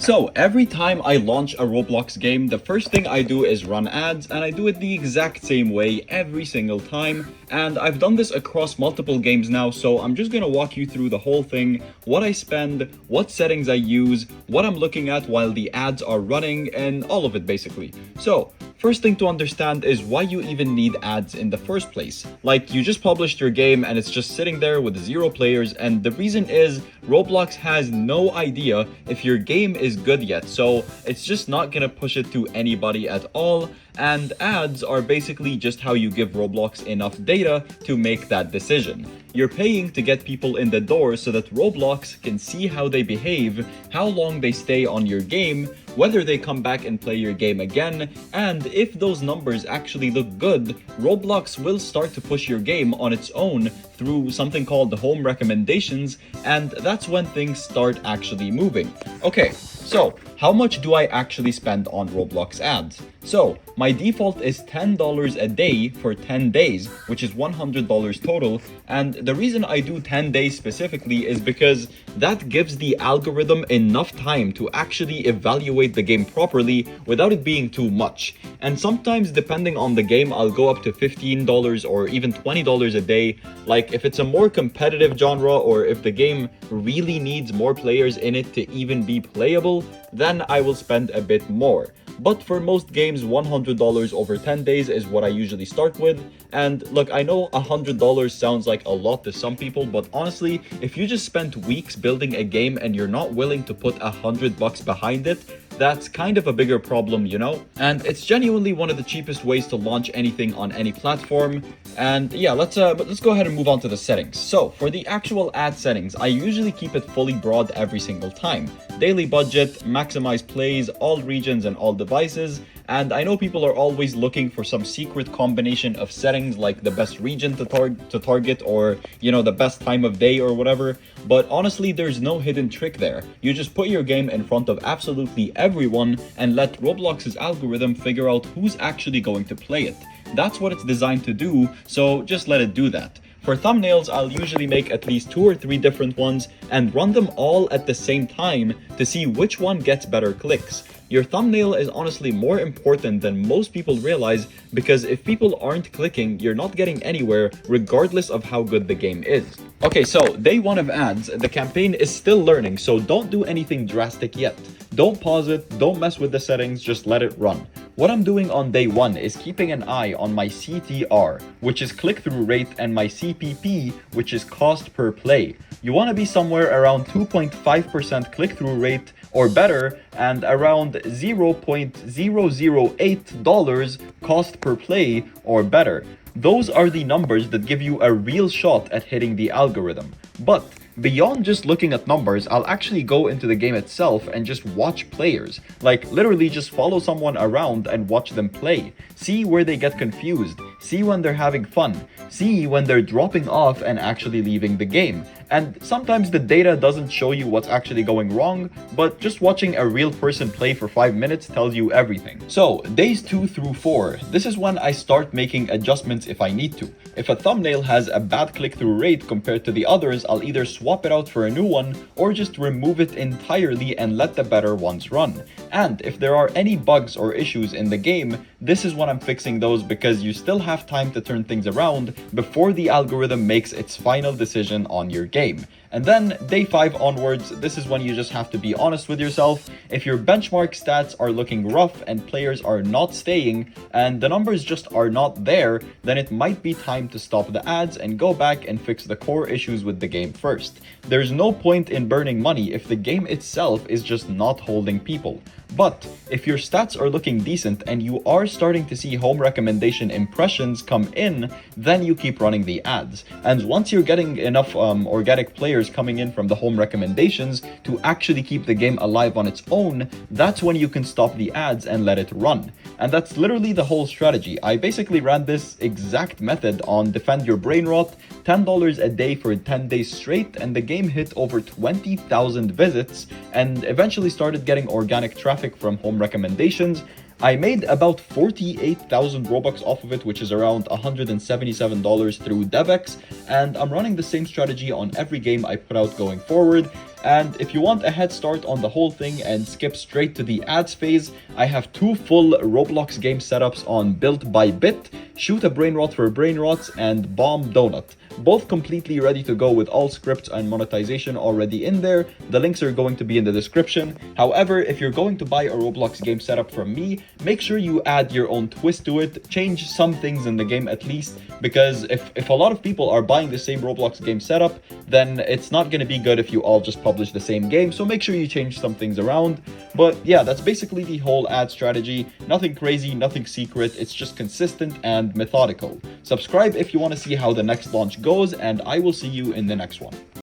So every time I launch a Roblox game, the first thing I do is run ads, and I do it the exact same way every single time. And I've done this across multiple games now, so I'm just gonna walk you through the whole thing, what I spend, what settings I use, what I'm looking at while the ads are running, and all of it basically. So first thing to understand is why you even need ads in the first place. Like, you just published your game and it's just sitting there with 0 players, and the reason is Roblox has no idea if your game is good yet, so it's just not gonna push it to anybody at all. And ads are basically just how you give Roblox enough data to make that decision. You're paying to get people in the door so that Roblox can see how they behave, how long they stay on your game, whether they come back and play your game again, and if those numbers actually look good, Roblox will start to push your game on its own through something called the home recommendations, and that's when things start actually moving. Okay, so how much do I actually spend on Roblox ads? So my default is $10 a day for 10 days, which is $100 total. And the reason I do 10 days specifically is because that gives the algorithm enough time to actually evaluate the game properly without it being too much. And sometimes, depending on the game, I'll go up to $15 or even $20 a day. Like, if it's a more competitive genre or if the game really needs more players in it to even be playable, then I will spend a bit more. But for most games, $100 over 10 days is what I usually start with. And look, I know $100 sounds like a lot to some people, but honestly, if you just spent weeks building a game and you're not willing to put $100 behind it, that's kind of a bigger problem, you know? And it's genuinely one of the cheapest ways to launch anything on any platform. And yeah, let's go ahead and move on to the settings. So for the actual ad settings, I usually keep it fully broad every single time. Daily budget, maximize plays, all regions and all devices. And I know people are always looking for some secret combination of settings, like the best region to target, or, you know, the best time of day or whatever. But honestly, there's no hidden trick there. You just put your game in front of absolutely everyone and let Roblox's algorithm figure out who's actually going to play it. That's what it's designed to do, so just let it do that. For thumbnails, I'll usually make at least 2 or 3 different ones and run them all at the same time to see which one gets better clicks. Your thumbnail is honestly more important than most people realize, because if people aren't clicking, you're not getting anywhere regardless of how good the game is. Okay, so day 1 of ads, the campaign is still learning, so don't do anything drastic yet. Don't pause it, don't mess with the settings, just let it run. What I'm doing on day 1 is keeping an eye on my CTR, which is click-through rate, and my CPP, which is cost per play. You want to be somewhere around 2.5% click-through rate or better, and around $0.008 cost per play or better. Those are the numbers that give you a real shot at hitting the algorithm. But beyond just looking at numbers, I'll actually go into the game itself and just watch players. Like, literally just follow someone around and watch them play. See where they get confused. See when they're having fun. See when they're dropping off and actually leaving the game. And sometimes the data doesn't show you what's actually going wrong, but just watching a real person play for 5 minutes tells you everything. So, days 2 through 4, this is when I start making adjustments if I need to. If a thumbnail has a bad click-through rate compared to the others, I'll either swap it out for a new one or just remove it entirely and let the better ones run. And if there are any bugs or issues in the game, this is when I'm fixing those, because you still have time to turn things around before the algorithm makes its final decision on your game. And then day 5 onwards, this is when you just have to be honest with yourself. If your benchmark stats are looking rough and players are not staying and the numbers just are not there, then it might be time to stop the ads and go back and fix the core issues with the game first. There's no point in burning money if the game itself is just not holding people. But if your stats are looking decent and you are starting to see home recommendation impressions come in, then you keep running the ads. And once you're getting enough organic players coming in from the home recommendations to actually keep the game alive on its own, that's when you can stop the ads and let it run. And that's literally the whole strategy. I basically ran this exact method on Defend Your Brain Rot, $10 a day for 10 days straight, and the game hit over 20,000 visits and eventually started getting organic traffic from home recommendations. I made about 48,000 Robux off of it, which is around $177 through DevX, and I'm running the same strategy on every game I put out going forward. And if you want a head start on the whole thing and skip straight to the ads phase, I have two full Roblox game setups on Built by Bit, Shoot a Brain Rot for Brain Rots, and Bomb Donut. Both completely ready to go with all scripts and monetization already in there. The links are going to be in the description. However, if you're going to buy a Roblox game setup from me, make sure you add your own twist to it, change some things in the game at least, because if a lot of people are buying the same Roblox game setup, then it's not going to be good if you all just publish the same game, so make sure you change some things around. But yeah, that's basically the whole ad strategy. Nothing crazy, nothing secret, it's just consistent and methodical. Subscribe if you want to see how the next launch goes, and I will see you in the next one.